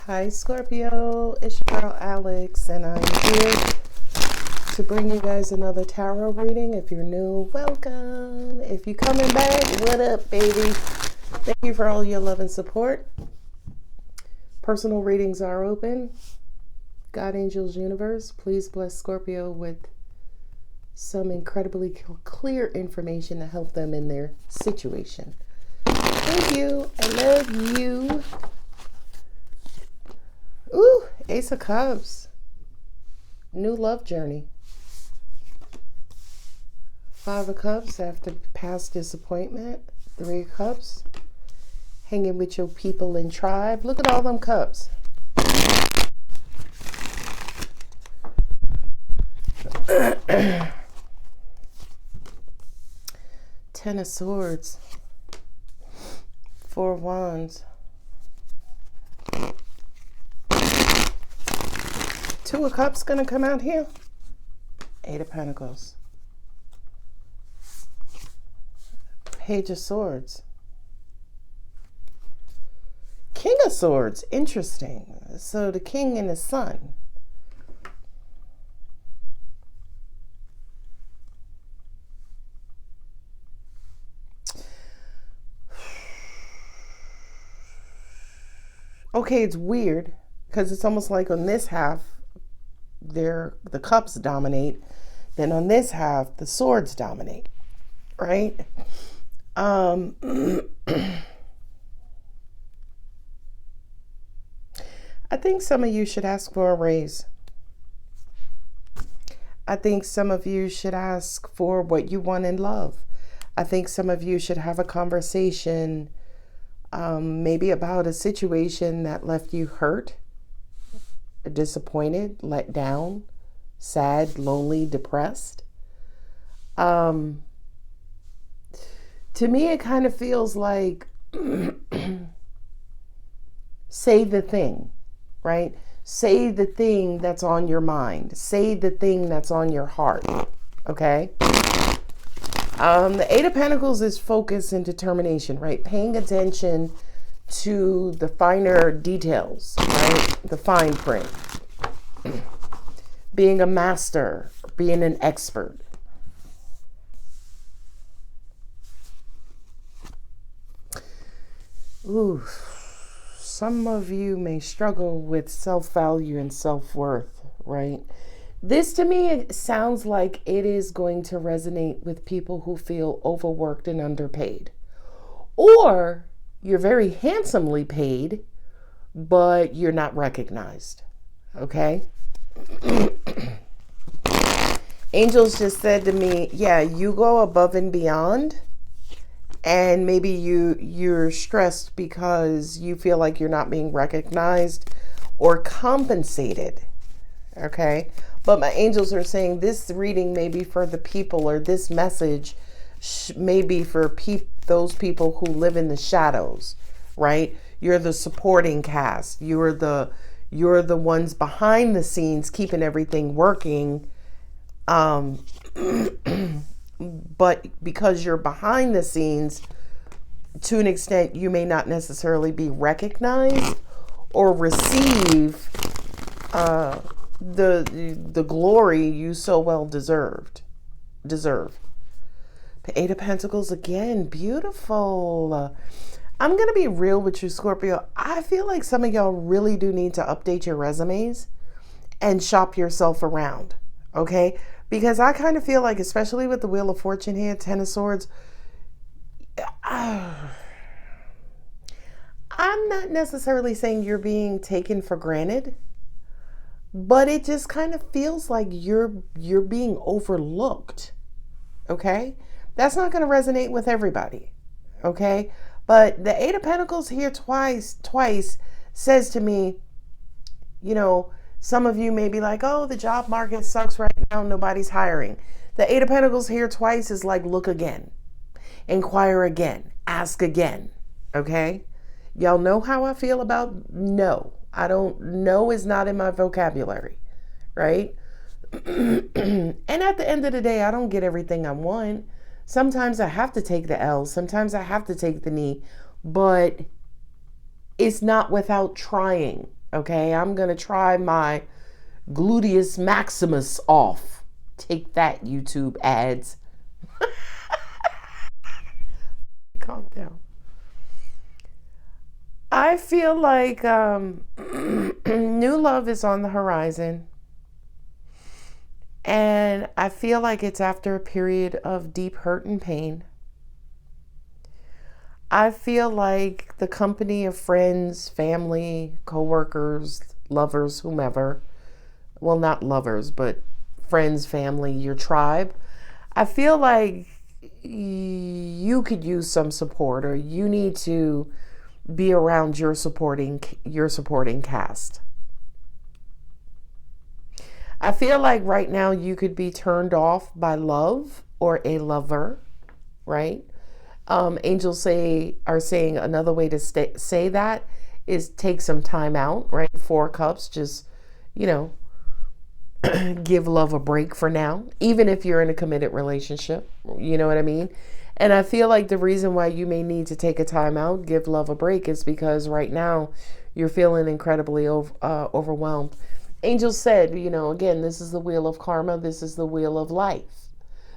Hi Scorpio, it's your girl Alex, and I'm here to bring you guys another tarot reading. If you're new, welcome. If you're coming back, what up, baby? Thank you for all your love and support. Personal readings are open. God, angels, universe, please bless Scorpio with some incredibly clear information to help them in their situation. Thank you. I love you. Ooh, Ace of Cups. New love journey. Five of Cups after past disappointment. Three of Cups. Hanging with your people and tribe. Look at all them cups. Ten of Swords. Four of Wands. Two of Cups gonna come out here. Eight of Pentacles. Page of Swords. King of Swords. Interesting. So the king and the sun. Okay, it's weird because it's almost like on this half the cups dominate, then on this half the swords dominate, right? I think some of you should ask for a raise. I think some of you should ask for what you want in love. I think some of you should have a conversation maybe about a situation that left you hurt, disappointed, let down, sad, lonely, depressed. To me, it kind of feels like say the thing, right? Say the thing that's on your mind. Say the thing that's on your heart, okay? The Eight of Pentacles is focus and determination, right? Paying attention to the finer details, right? The fine print. Being a master, being an expert. Ooh, some of you may struggle with self-value and self-worth, right? This to me, it sounds like it is going to resonate with people who feel overworked and underpaid. Or you're very handsomely paid, but you're not recognized. Okay? Angels just said to me, yeah, you go above and beyond, and maybe you're stressed because you feel like you're not being recognized or compensated. Okay? But my angels are saying this reading may be for the people, or this message may be for those people who live in the shadows, right? You're the supporting cast. You're the ones behind the scenes keeping everything working. But because you're behind the scenes, to an extent, you may not necessarily be recognized or receive the glory you so well deserve. The Eight of Pentacles again, beautiful. I'm gonna be real with you, Scorpio. I feel like some of y'all really do need to update your resumes and shop yourself around, okay? Because I kind of feel like, especially with the Wheel of Fortune here, Ten of Swords, I'm not necessarily saying you're being taken for granted, but it just kind of feels like you're being overlooked, okay? That's not going to resonate with everybody, okay? But the Eight of Pentacles here twice says to me, you know, some of you may be like, oh, the job market sucks right now, nobody's hiring. The Eight of Pentacles here twice is like, look again, inquire again, ask again, okay? Y'all know how I feel about no. I don't, no is not in my vocabulary, right? And at the end of the day, I don't get everything I want. Sometimes I have to take the L. Sometimes I have to take the knee. But it's not without trying. Okay, I'm going to try my gluteus maximus off. Take that, YouTube ads. Calm down. I feel like new love is on the horizon. And I feel like it's after a period of deep hurt and pain. I feel like the company of friends, family, coworkers, lovers, whomever, well, not lovers, but friends, family, your tribe, I feel like you could use some support, or you need to be around your supporting cast. I feel like right now you could be turned off by love or a lover, right? Angels are saying another way to say that is take some time out, right? 4 cups, just, you know, give love a break for now, even if you're in a committed relationship. You know what I mean? And I feel like the reason why you may need to take a time out, give love a break, is because right now you're feeling incredibly overwhelmed. Angels said, again, this is the wheel of karma. This is the wheel of life.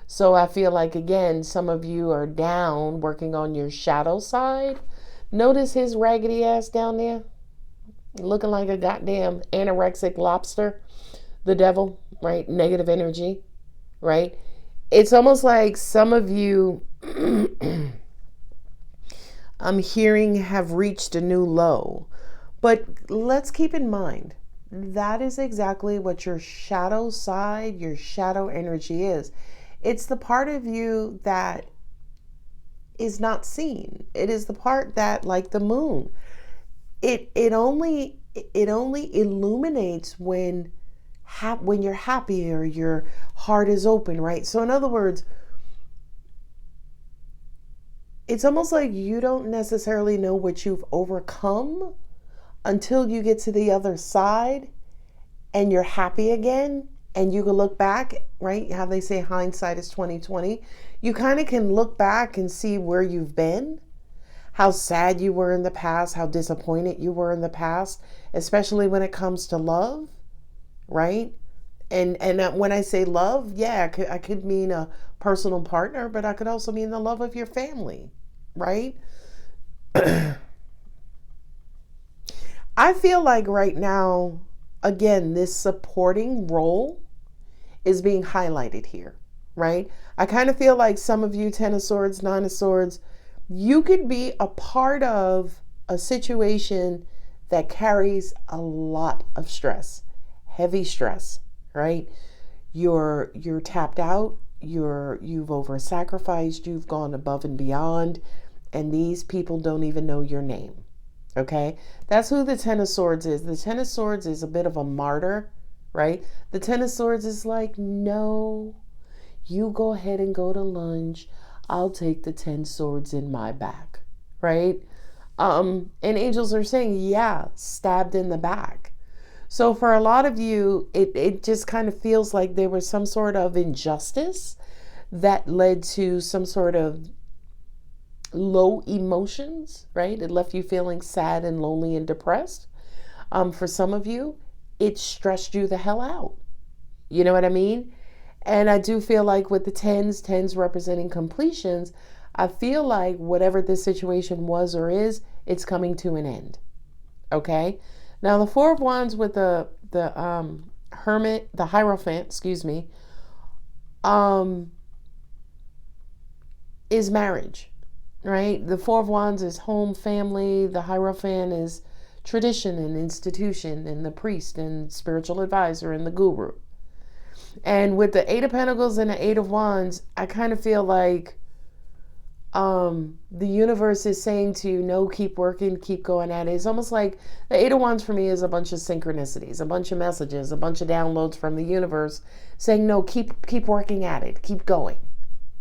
So I feel like, again, some of you are down working on your shadow side. Notice his raggedy ass down there, looking like a goddamn anorexic lobster. The devil, right? Negative energy, right? It's almost like some of you, I'm hearing, have reached a new low. But let's keep in mind, that is exactly what your shadow side, your shadow energy is. It's the part of you that is not seen. It is the part that, like the moon, it only illuminates when you're happy or your heart is open, right? So in other words, it's almost like you don't necessarily know what you've overcome until you get to the other side and you're happy again, and you can look back, right? How they say hindsight is 20/20. You kind of can look back and see where you've been, how sad you were in the past, how disappointed you were in the past, especially when it comes to love, right? And when I say love, yeah, I could mean a personal partner, but I could also mean the love of your family, right? I feel like right now, again, this supporting role is being highlighted here, right? I kind of feel like some of you, 10 of Swords, 9 of Swords, you could be a part of a situation that carries a lot of stress, heavy stress, right? You're tapped out, you've over sacrificed, you've gone above and beyond, and these people don't even know your name. Okay, that's who the 10 of Swords is. The 10 of Swords is a bit of a martyr, right? The 10 of Swords is like, no, you go ahead and go to lunch. I'll take the 10 swords in my back, right? And angels are saying, yeah, stabbed in the back. So for a lot of you, it just kind of feels like there was some sort of injustice that led to some sort of low emotions, right? It left you feeling sad and lonely and depressed. For some of you, it stressed you the hell out. You know what I mean? And I do feel like with the tens representing completions, I feel like whatever this situation was or is, it's coming to an end. Okay? Now the 4 of Wands with the Hermit, the Hierophant, is marriage. Right? The 4 of Wands is home, family. The Hierophant is tradition and institution, and the priest and spiritual advisor and the guru. And with the 8 of Pentacles and the 8 of Wands, I kind of feel like the universe is saying to you, no, keep working, keep going at it. It's almost like the 8 of Wands for me is a bunch of synchronicities, a bunch of messages, a bunch of downloads from the universe saying, no, keep working at it, keep going.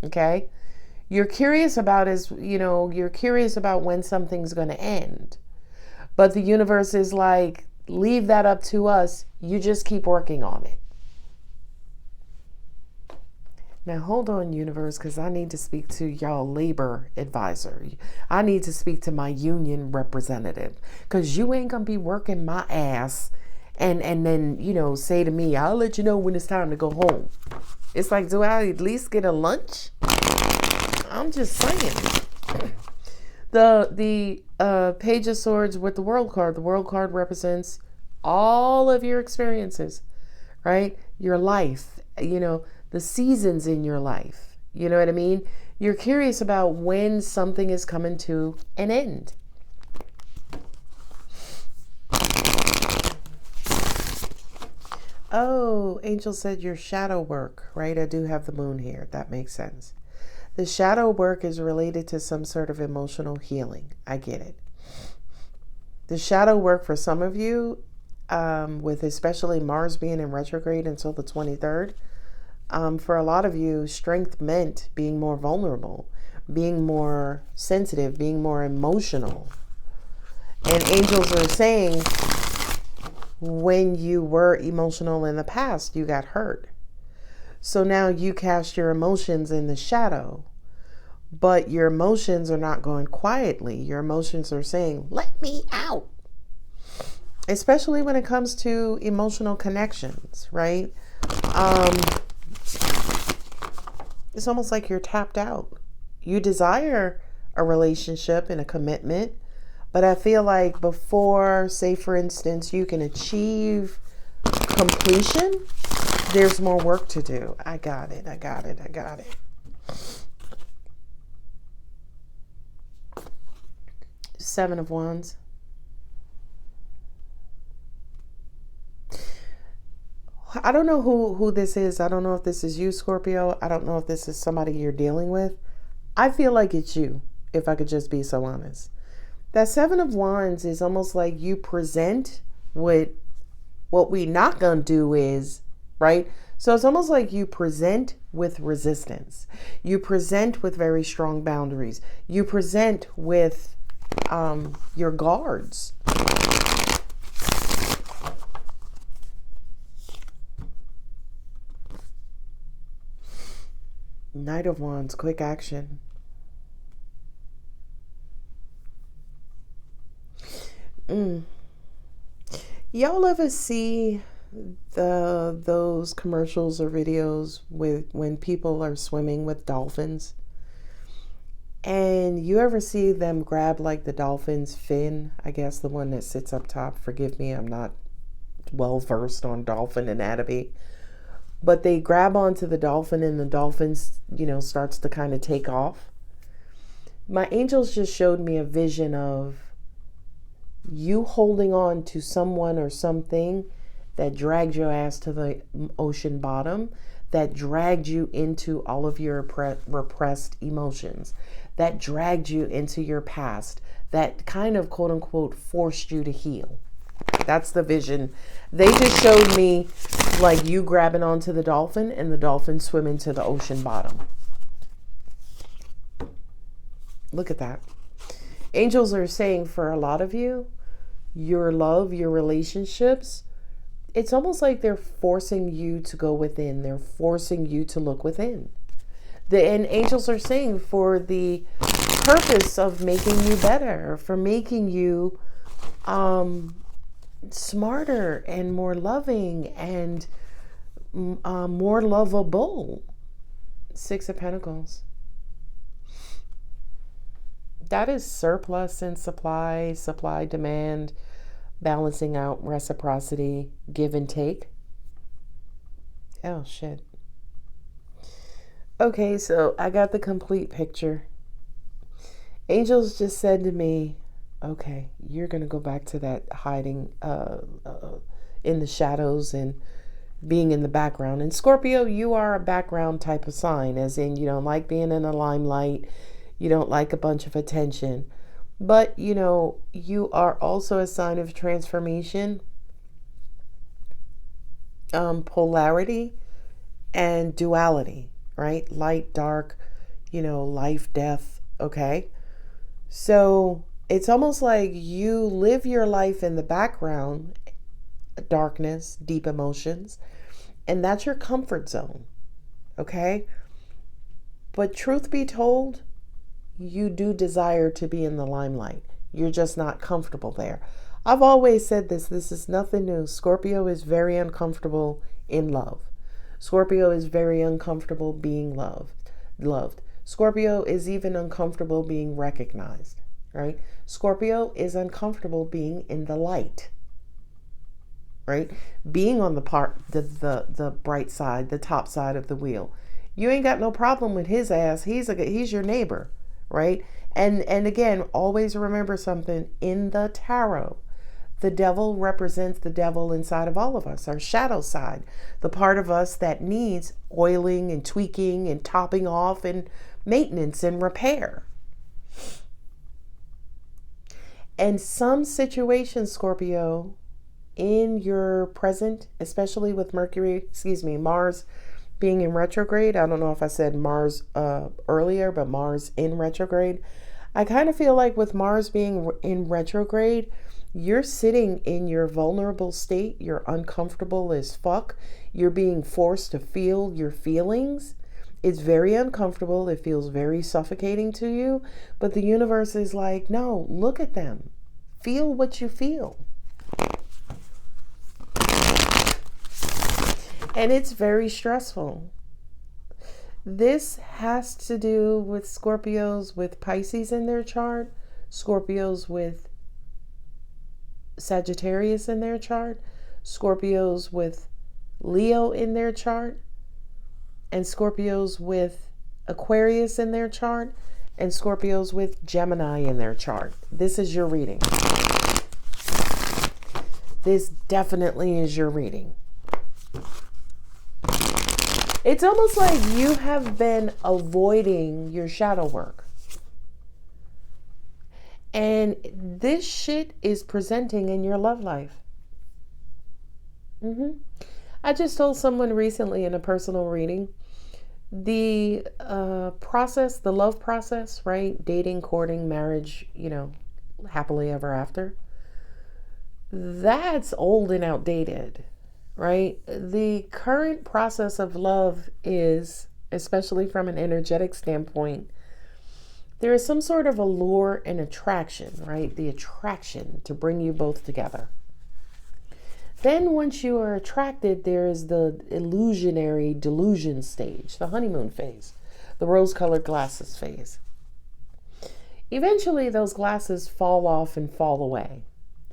Okay? You're curious about you're curious about when something's going to end. But the universe is like, leave that up to us. You just keep working on it. Now, hold on, universe, because I need to speak to y'all labor advisor. I need to speak to my union representative, because you ain't going to be working my ass and then, say to me, I'll let you know when it's time to go home. It's like, do I at least get a lunch? I'm just saying. The Page of Swords with the World card. The World card represents all of your experiences, right? Your life, the seasons in your life. You know what I mean? You're curious about when something is coming to an end. Oh, Angel said your shadow work, right? I do have the moon here. That makes sense. The shadow work is related to some sort of emotional healing. I get it. The shadow work for some of you, with especially Mars being in retrograde until the 23rd, for a lot of you, strength meant being more vulnerable, being more sensitive, being more emotional. And angels are saying, when you were emotional in the past, you got hurt. So now you cast your emotions in the shadow, but your emotions are not going quietly. Your emotions are saying, let me out. Especially when it comes to emotional connections, right? It's almost like you're tapped out. You desire a relationship and a commitment, but I feel like before, say for instance, you can achieve completion, there's more work to do. I got it. Seven of Wands. I don't know who this is. I don't know if this is you, Scorpio. I don't know if this is somebody you're dealing with. I feel like it's you, if I could just be so honest. That Seven of Wands is almost like you present what we not gonna do is, right? So it's almost like you present with resistance. You present with very strong boundaries. You present with your guards. Knight of Wands, quick action. Y'all ever see those commercials or videos with when people are swimming with dolphins? And you ever see them grab like the dolphin's fin? I guess the one that sits up top. Forgive me, I'm not well versed on dolphin anatomy. But they grab onto the dolphin and the dolphin, starts to kind of take off. My angels just showed me a vision of you holding on to someone or something that dragged your ass to the ocean bottom, that dragged you into all of your repressed emotions, that dragged you into your past, that kind of quote unquote forced you to heal. That's the vision. They just showed me like you grabbing onto the dolphin and the dolphin swimming to the ocean bottom. Look at that. Angels are saying for a lot of you, your love, your relationships, it's almost like they're forcing you to go within. They're forcing you to look within. And angels are saying for the purpose of making you better, for making you smarter and more loving and more lovable. Six of Pentacles. That is surplus and supply demand, balancing out, reciprocity, give and take. Oh, shit. Okay, so I got the complete picture. Angels just said to me, okay, you're going to go back to that hiding in the shadows and being in the background. And Scorpio, you are a background type of sign, as in you don't like being in the limelight. You don't like a bunch of attention. But, you are also a sign of transformation, polarity, and duality, right? Light, dark, life, death, okay? So it's almost like you live your life in the background, darkness, deep emotions, and that's your comfort zone, okay? But truth be told, you do desire to be in the limelight. You're just not comfortable there. I've always said this. This is nothing new. Scorpio is very uncomfortable in love. Scorpio is very uncomfortable being loved. Scorpio is even uncomfortable being recognized, right? Scorpio is uncomfortable being in the light, right? Being on the bright side, the top side of the wheel. You ain't got no problem with his ass. He's your neighbor, right? And again, always remember something in the tarot. The devil represents the devil inside of all of us, our shadow side, the part of us that needs oiling and tweaking and topping off and maintenance and repair. And some situations, Scorpio, in your present, especially with Mars being in retrograde. I don't know if I said Mars earlier, but Mars in retrograde. I kind of feel like with Mars being in retrograde, you're sitting in your vulnerable state. You're uncomfortable as fuck. You're being forced to feel your feelings. It's very uncomfortable. It feels very suffocating to you. But the universe is like, no, look at them. Feel what you feel. And it's very stressful. This has to do with Scorpios with Pisces in their chart, Scorpios with Sagittarius in their chart, Scorpios with Leo in their chart, and Scorpios with Aquarius in their chart, and Scorpios with Gemini in their chart. This is your reading. This definitely is your reading. It's almost like you have been avoiding your shadow work. And this shit is presenting in your love life. I just told someone recently in a personal reading, the process, the love process, right? Dating, courting, marriage, happily ever after. That's old and outdated, right? The current process of love is, especially from an energetic standpoint, there is some sort of allure and attraction, right? The attraction to bring you both together. Then once you are attracted, there is the illusionary delusion stage, the honeymoon phase, the rose-colored glasses phase. Eventually, those glasses fall off and fall away.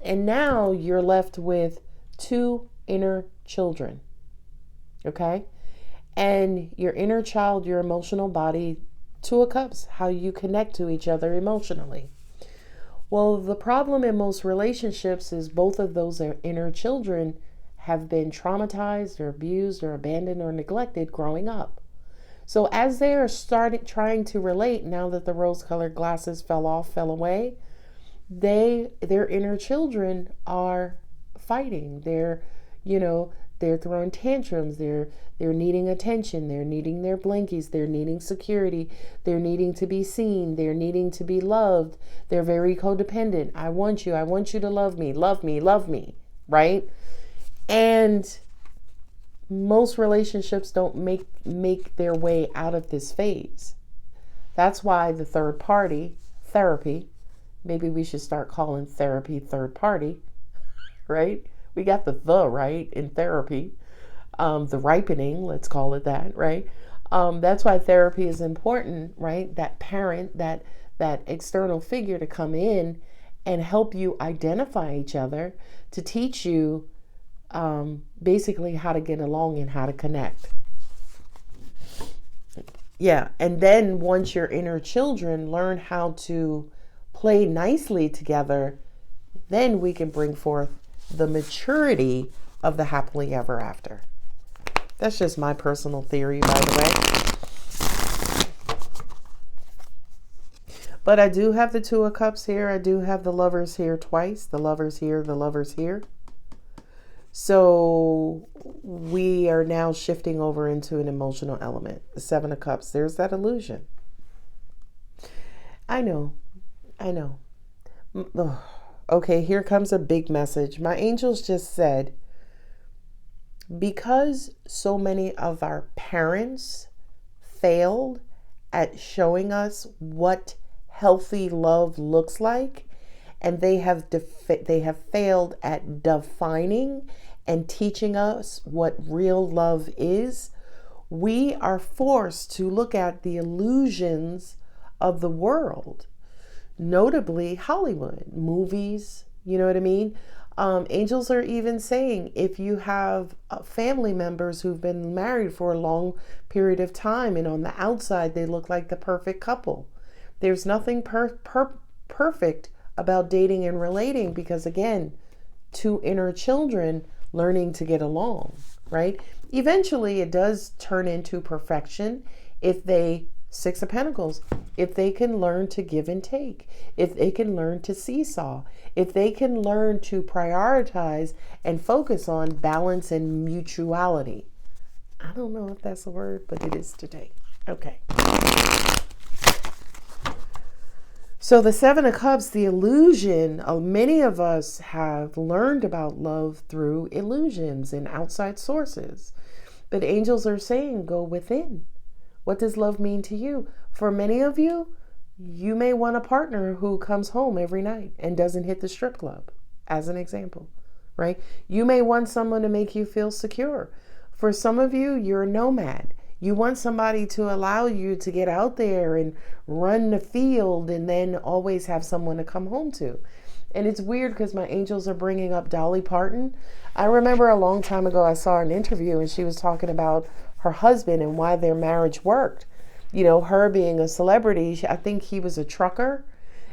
And now you're left with two inner children, okay? And your inner child, your emotional body, Two of Cups, how you connect to each other emotionally. Well, the problem in most relationships is both of those inner children have been traumatized or abused or abandoned or neglected growing up. So as they are trying to relate, now that the rose-colored glasses fell away, their inner children are fighting. They're throwing tantrums. They're needing attention. They're needing their blankies. They're needing security. They're needing to be seen. They're needing to be loved. They're very codependent. I want you. I want you to love me. Love me. Love me. Right? And most relationships don't make their way out of this phase. That's why the third party, therapy, maybe we should start calling therapy third party, right? We got the right in therapy, the ripening, let's call it that, right? That's why therapy is important, right? That parent, that external figure to come in and help you identify each other, to teach you basically how to get along and how to connect. Yeah, and then once your inner children learn how to play nicely together, then we can bring forth the maturity of the happily ever after. That's just my personal theory, by the way. But I do have the Two of Cups here. I do have the Lovers here twice. The Lovers here, the Lovers here. So we are now shifting over into an emotional element. The Seven of Cups. There's that illusion. I know. Ugh. Okay, here comes a big message. My angels just said, because so many of our parents failed at showing us what healthy love looks like, and they have failed at defining and teaching us what real love is. We are forced to look at the illusions of the world, notably Hollywood movies. You know what I mean? Angels are even saying if you have family members who've been married for a long period of time and on the outside they look like the perfect couple, there's nothing perfect about dating and relating, because again, two inner children learning to get along, right? Eventually it does turn into perfection if they, Six of Pentacles, if they can learn to give and take, if they can learn to seesaw, if they can learn to prioritize and focus on balance and mutuality. I don't know if that's a word, but it is today. Okay. So the Seven of Cups, the illusion, many of us have learned about love through illusions and outside sources. But angels are saying, go within. What does love mean to you? For many of you, you may want a partner who comes home every night and doesn't hit the strip club, as an example, right? You may want someone to make you feel secure. For some of you, you're a nomad. You want somebody to allow you to get out there and run the field and then always have someone to come home to. And it's weird because my angels are bringing up Dolly Parton. I remember a long time ago, I saw an interview and she was talking about her husband and why their marriage worked. You know, her being a celebrity, I think he was a trucker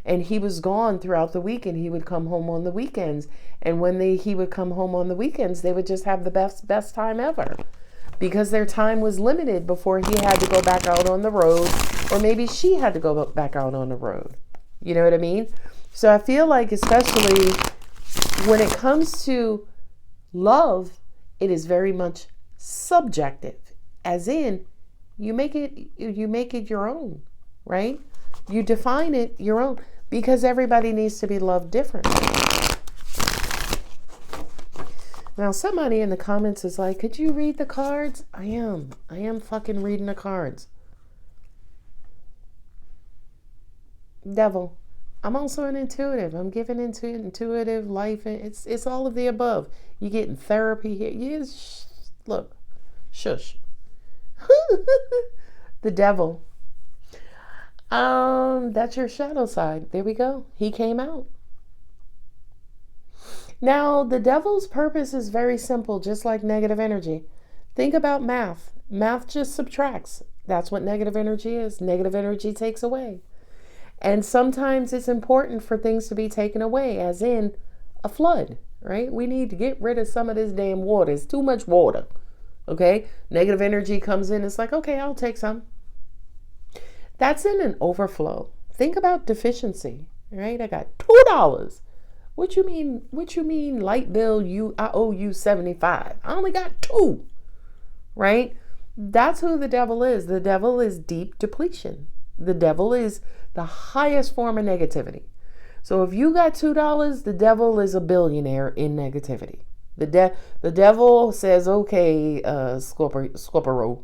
and he was gone throughout the week and he would come home on the weekends. And when he would come home on the weekends, they would just have the best time ever, because their time was limited before he had to go back out on the road, or maybe she had to go back out on the road. You know what I mean? So I feel like, especially when it comes to love, it is very much subjective, as in you make it your own, right? You define it your own, because everybody needs to be loved differently. Now, somebody in the comments is like, could you read the cards? I am fucking reading the cards. Devil. I'm also an intuitive. I'm giving into intuitive life. It's all of the above. You're getting therapy here. Look, shush. The devil. That's your shadow side. There we go. He came out. Now, the devil's purpose is very simple, just like negative energy. Think about math. Math just subtracts. That's what negative energy is. Negative energy takes away. And sometimes it's important for things to be taken away, as in a flood, right? We need to get rid of some of this damn water. It's too much water, okay? Negative energy comes in. It's like, okay, I'll take some. That's in an overflow. Think about deficiency, right? I got $2. What you mean light bill, I owe you $75. I only got $2, right? That's who the devil is. The devil is deep depletion. The devil is the highest form of negativity. So if you got $2, the devil is a billionaire in negativity. The devil says, okay, Scorpio,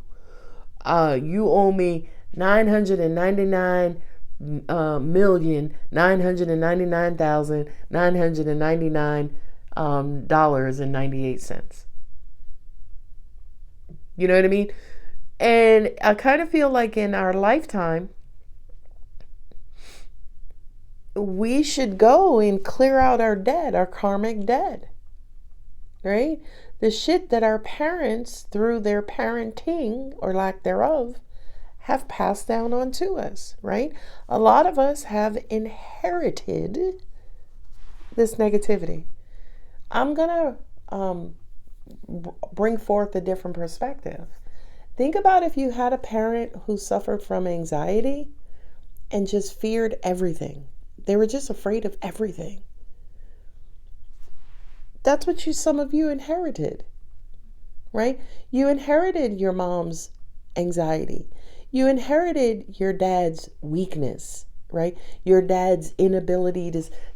you owe me $999,999,999.98. You know what I mean? And I kind of feel like in our lifetime, we should go and clear out our debt, our karmic debt, right? The shit that our parents, through their parenting or lack thereof, have passed down onto us, right? A lot of us have inherited this negativity. I'm gonna bring forth a different perspective. Think about if you had a parent who suffered from anxiety and just feared everything. They were just afraid of everything. That's what some of you inherited, right? You inherited your mom's anxiety. You inherited your dad's weakness, right? Your dad's inability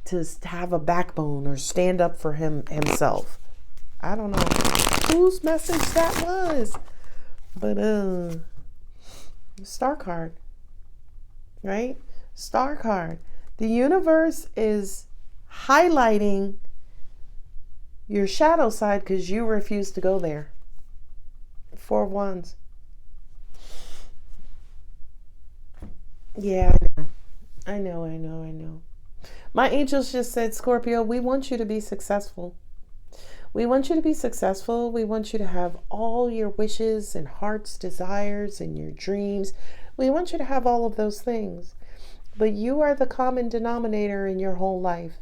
to have a backbone or stand up for himself. I don't know whose message that was, but Star card. right? Star card. The universe is highlighting your shadow side because you refuse to go there. 4 of Wands. Yeah, I know. My angels just said, Scorpio, we want you to be successful. We want you to be successful. We want you to have all your wishes and heart's desires and your dreams. We want you to have all of those things. But you are the common denominator in your whole life,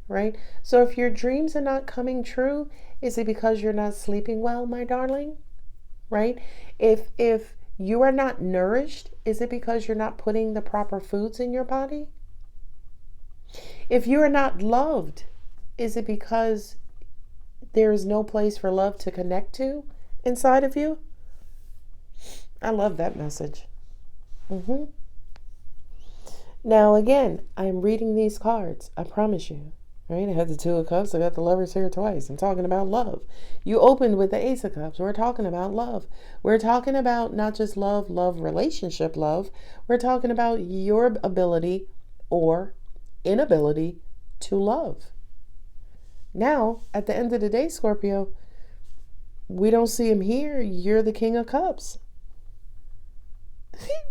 right? So if your dreams are not coming true, is it because you're not sleeping well, my darling? Right? If you are not nourished, is it because you're not putting the proper foods in your body? If you are not loved, is it because there is no place for love to connect to inside of you? I love that message. Now, again, I'm reading these cards. I promise you. Right? I had the 2 of Cups. I got the Lovers here twice. I'm talking about love. You opened with the Ace of Cups. We're talking about love. We're talking about not just love, relationship love. We're talking about your ability or inability to love. Now, at the end of the day, Scorpio, we don't see him here. You're the King of Cups.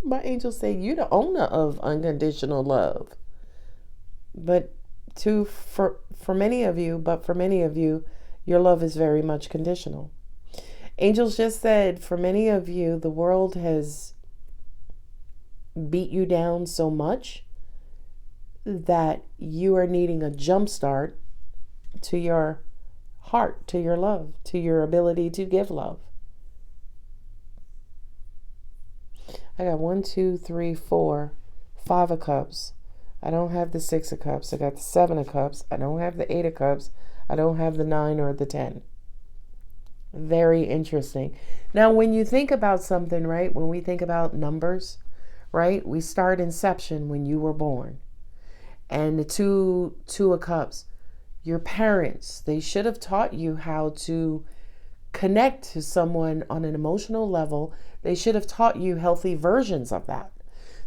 My angels say you're the owner of unconditional love. But for many of you, your love is very much conditional. Angels just said, for many of you, the world has beat you down so much that you are needing a jump start to your heart, to your love, to your ability to give love. I got 1, 2, 3, 4, 5 of Cups. I don't have the 6 of Cups. I got the 7 of Cups. I don't have the 8 of Cups. I don't have the 9 or the 10. Very interesting. Now, when you think about something, right? When we think about numbers, right? We start inception when you were born. And the 2 of Cups, your parents, they should have taught you how to connect to someone on an emotional level. They should have taught you healthy versions of that.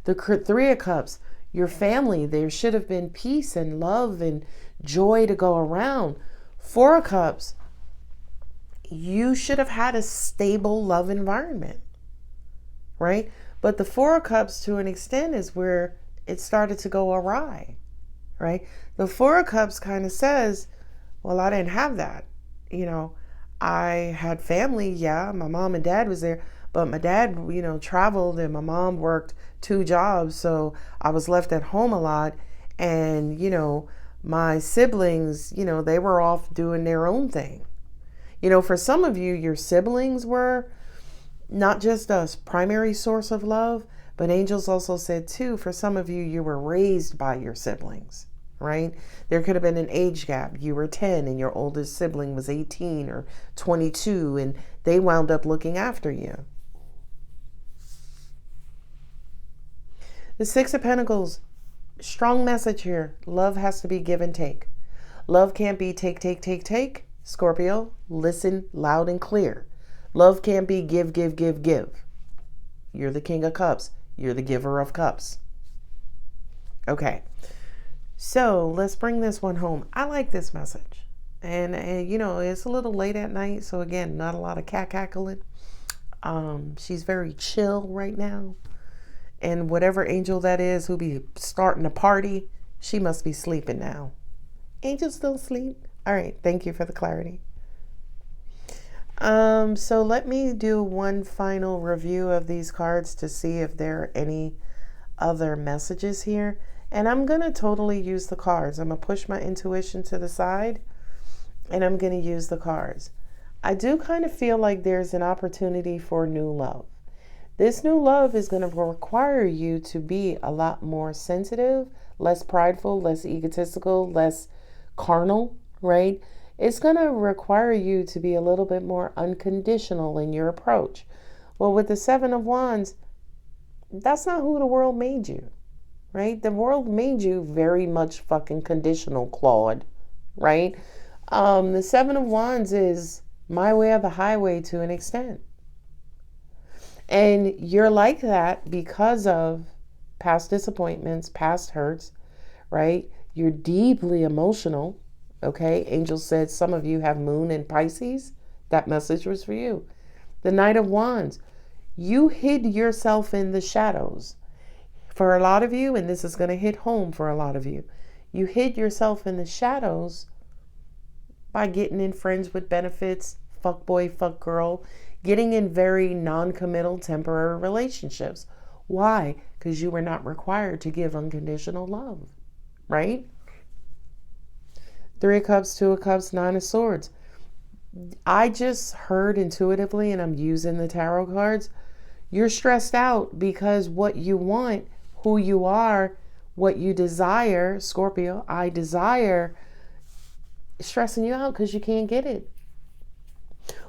The 3 of Cups, your family, there should have been peace and love and joy to go around. 4 of Cups, you should have had a stable love environment, right? But the 4 of Cups, to an extent, is where it started to go awry, right? The 4 of Cups kind of says, well, I didn't have that. I had family, yeah, my mom and dad was there, but my dad, traveled and my mom worked 2 jobs, so I was left at home a lot. And, my siblings, they were off doing their own thing. For some of you, your siblings were not just a primary source of love, but angels also said too, for some of you, you were raised by your siblings, right? There could have been an age gap. You were 10 and your oldest sibling was 18 or 22, and they wound up looking after you. The 6 of Pentacles, strong message here. Love has to be give and take. Love can't be take, take, take, take. Scorpio, listen loud and clear. Love can't be give, give, give, give. You're the King of Cups. You're the giver of cups. Okay. So let's bring this one home. I like this message. And it's a little late at night. So again, not a lot of cackling. She's very chill right now. And whatever angel that is who be starting a party, she must be sleeping now. Angels don't sleep. All right. Thank you for the clarity. So let me do one final review of these cards to see if there are any other messages here. And I'm going to totally use the cards. I'm going to push my intuition to the side and I'm going to use the cards. I do kind of feel like there's an opportunity for new love. This new love is going to require you to be a lot more sensitive, less prideful, less egotistical, less carnal, right? It's going to require you to be a little bit more unconditional in your approach. Well, with the 7 of Wands, that's not who the world made you, right? The world made you very much fucking conditional, Claude, right? The 7 of Wands is my way or the highway to an extent. And you're like that because of past disappointments, past hurts, right? You're deeply emotional, okay? Angel said some of you have moon in Pisces. That message was for you. The Knight of Wands. You hid yourself in the shadows. For a lot of you, and this is going to hit home for a lot of you, you hid yourself in the shadows by getting in friends with benefits, fuck boy, fuck girl, getting in very non-committal temporary relationships. Why? Because you were not required to give unconditional love, right? Three of Cups, Two of Cups, Nine of Swords. I just heard intuitively, and I'm using the tarot cards, you're stressed out because what you want, who you are, what you desire, Scorpio, I desire, is stressing you out because you can't get it.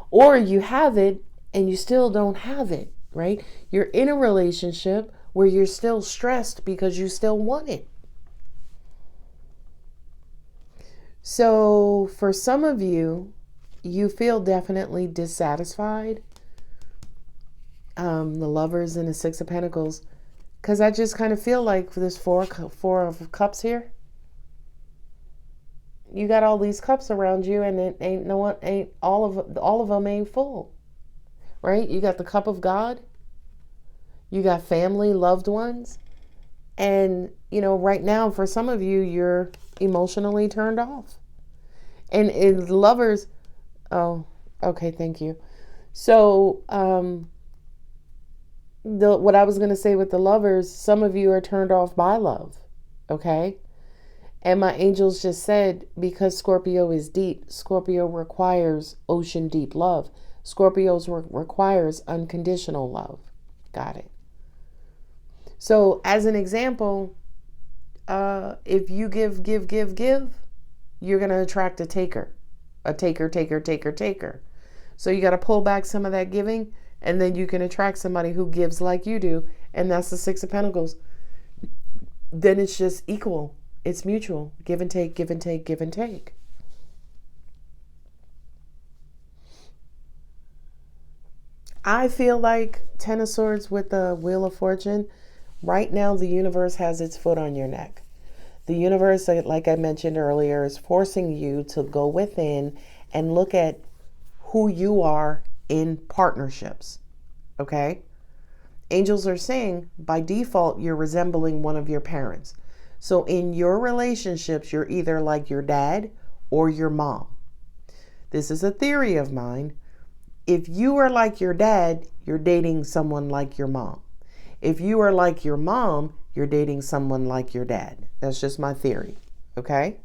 Or you have it and you still don't have it, right? You're in a relationship where you're still stressed because you still want it. So for some of you, you feel definitely dissatisfied. The Lovers and the Six of Pentacles, because I just kind of feel like for this four of Cups here, you got all these cups around you, and it ain't all of them ain't full, right? You got the cup of God, you got family, loved ones, and right now for some of you, you're emotionally turned off. And in Lovers, oh, okay, thank you. So, what I was going to say with the Lovers, some of you are turned off by love, okay? And my angels just said, because Scorpio is deep, Scorpio requires ocean deep love. Scorpio requires unconditional love. Got it. So as an example, if you give, you're going to attract a taker. A taker. So you got to pull back some of that giving, and then you can attract somebody who gives like you do, and that's the Six of Pentacles. Then it's just equal. It's mutual. Give and take, give and take, give and take. I feel like Ten of Swords with the Wheel of Fortune, right now the universe has its foot on your neck. The universe, like I mentioned earlier, is forcing you to go within and look at who you are in partnerships, okay? Angels are saying, by default, you're resembling one of your parents. So in your relationships, you're either like your dad or your mom. This is a theory of mine. If you are like your dad, you're dating someone like your mom. If you are like your mom, you're dating someone like your dad. That's just my theory, okay?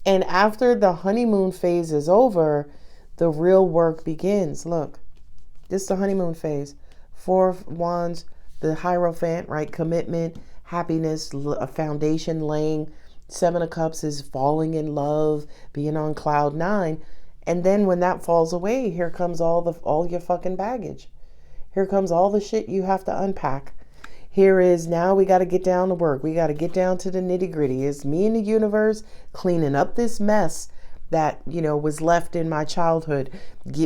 And after the honeymoon phase is over, the real work begins. Look, this is the honeymoon phase. Four of Wands, the Hierophant, right? Commitment, happiness, a foundation laying. Seven of Cups is falling in love, being on cloud nine. And then when that falls away, here comes all your fucking baggage. Here comes all the shit you have to unpack. Here is, now we got to get down to work. We got to get down to the nitty gritty. It's me and the universe cleaning up this mess that, was left in my childhood,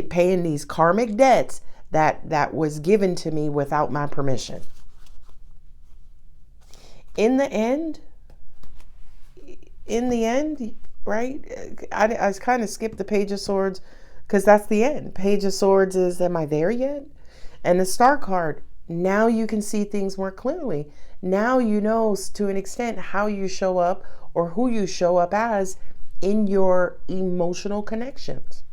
paying these karmic debts that was given to me without my permission. In the end, right? I kind of skipped the Page of Swords because that's the end. Page of Swords is, am I there yet? And the Star card, now you can see things more clearly. Now you know to an extent how you show up or who you show up as in your emotional connections.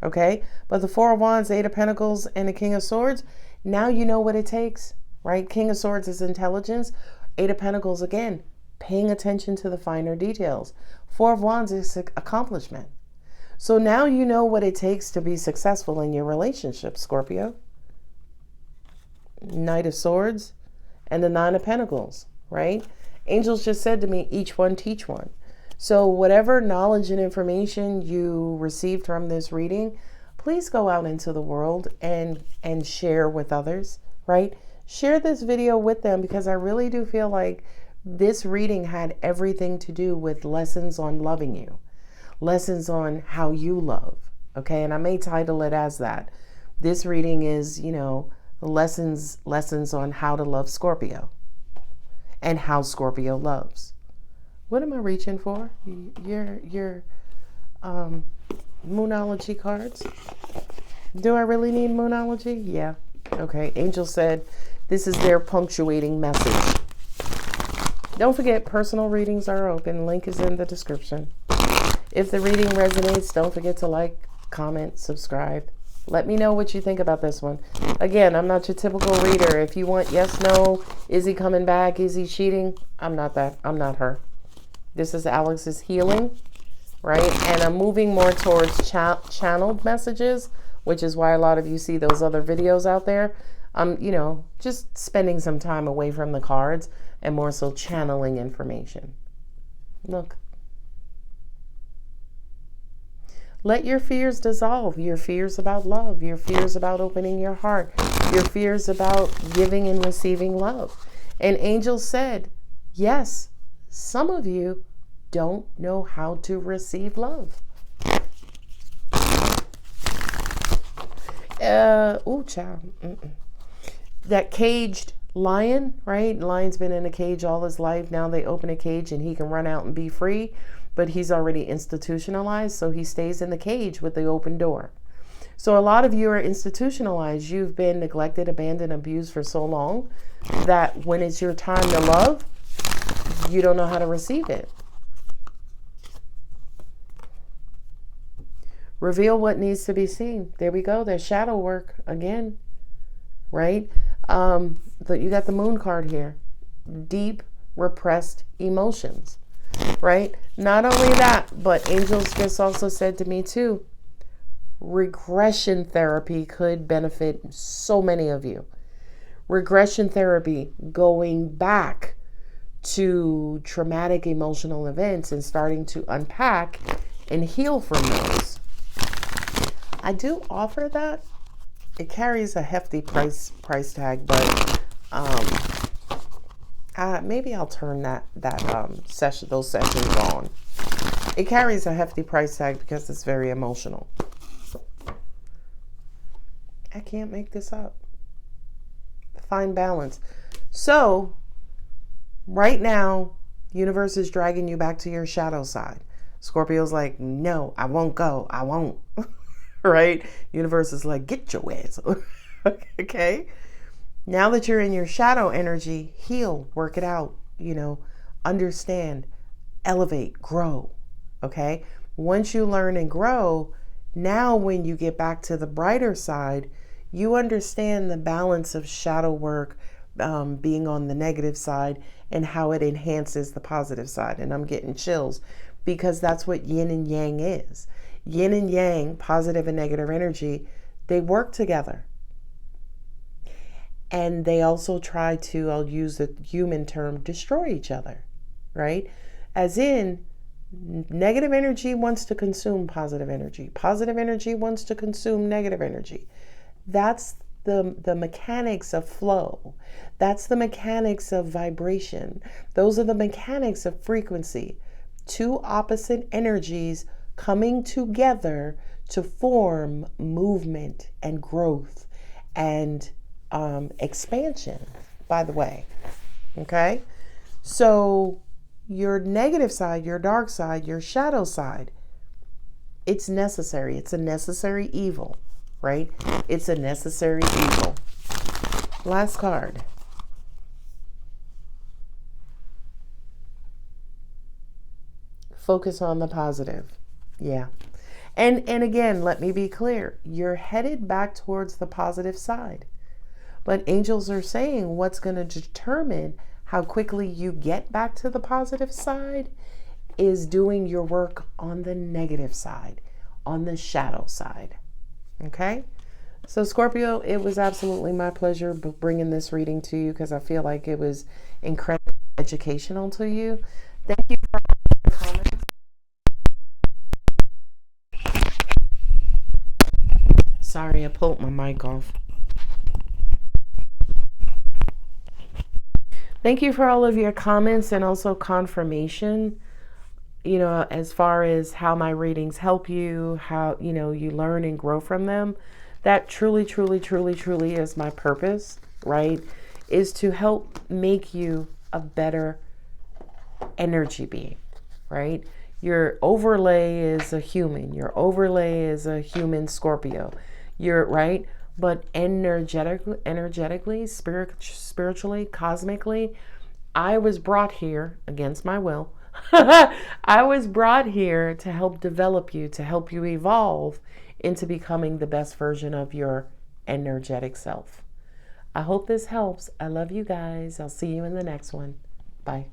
Okay? But the Four of Wands, Eight of Pentacles, and the King of Swords, now you know what it takes, right? King of Swords is intelligence. Eight of Pentacles, again, paying attention to the finer details. Four of Wands is accomplishment. So now you know what it takes to be successful in your relationship, Scorpio. Knight of Swords and the Nine of Pentacles, right? Angels just said to me, each one teach one. So whatever knowledge and information you received from this reading, please go out into the world and share with others, right? Share this video with them, because I really do feel like this reading had everything to do with lessons on loving you, lessons on how you love, okay? And I may title it as that. This reading is, lessons on how to love Scorpio and how Scorpio loves. What am I reaching for? Your Moonology cards. Do I really need Moonology? Yeah. Okay. Angel said this is their punctuating message. Don't forget, personal readings are open. Link is in the description. If the reading resonates, don't forget to like, comment, subscribe. Let me know what you think about this one. Again, I'm not your typical reader. If you want yes, no, is he coming back? Is he cheating? I'm not that. I'm not her. This is Alex's healing, right? And I'm moving more towards channeled messages, which is why a lot of you see those other videos out there. I'm, just spending some time away from the cards and more so channeling information. Look. Let your fears dissolve. Your fears about love. Your fears about opening your heart. Your fears about giving and receiving love. And Angel said, yes, some of you don't know how to receive love. Child. That caged lion, right? Lion's been in a cage all his life. Now they open a cage and he can run out and be free. But he's already institutionalized, so he stays in the cage with the open door. So a lot of you are institutionalized. You've been neglected, abandoned, abused for so long that when it's your time to love, you don't know how to receive it. Reveal what needs to be seen. There we go. There's shadow work again, right? You got the moon card here. Deep repressed emotions. Right? Not only that, but angels just also said to me too, regression therapy could benefit so many of you. Regression therapy, going back to traumatic emotional events and starting to unpack and heal from those. I do offer that. It carries a hefty price tag, but maybe I'll turn those sessions on. It carries a hefty price tag because it's very emotional. I can't make this up. Find balance. So, right now, universe is dragging you back to your shadow side. Scorpio's like, no, I won't go. I won't. Right? Universe is like, get your ass. Okay? Now that you're in your shadow energy, heal, work it out, understand, elevate, grow, okay? Once you learn and grow, now when you get back to the brighter side, you understand the balance of shadow work being on the negative side and how it enhances the positive side. And I'm getting chills because that's what yin and yang is. Yin and yang, positive and negative energy, they work together. And they also try to, I'll use the human term, destroy each other, right? As in, negative energy wants to consume positive energy. Positive energy wants to consume negative energy. That's the mechanics of flow. That's the mechanics of vibration. Those are the mechanics of frequency. Two opposite energies coming together to form movement and growth and expansion, by the way. Okay? So your negative side, your dark side, your shadow side, it's necessary. It's a necessary evil, right? It's a necessary evil. Last card. Focus on the positive. Yeah. And again, let me be clear. You're headed back towards the positive side. But angels are saying what's going to determine how quickly you get back to the positive side is doing your work on the negative side, on the shadow side. Okay? So Scorpio, it was absolutely my pleasure bringing this reading to you because I feel like it was incredibly educational to you. Thank you for all the comments. Sorry, I pulled my mic off. Thank you for all of your comments and also confirmation, as far as how my readings help you, how, you learn and grow from them. That truly, truly, truly, truly is my purpose, right? Is to help make you a better energy being, right? Your overlay is a human. Your overlay is a human Scorpio. You're right, but energetically, spiritually, cosmically, I was brought here against my will. I was brought here to help develop you, to help you evolve into becoming the best version of your energetic self. I hope this helps. I love you guys. I'll see you in the next one. Bye.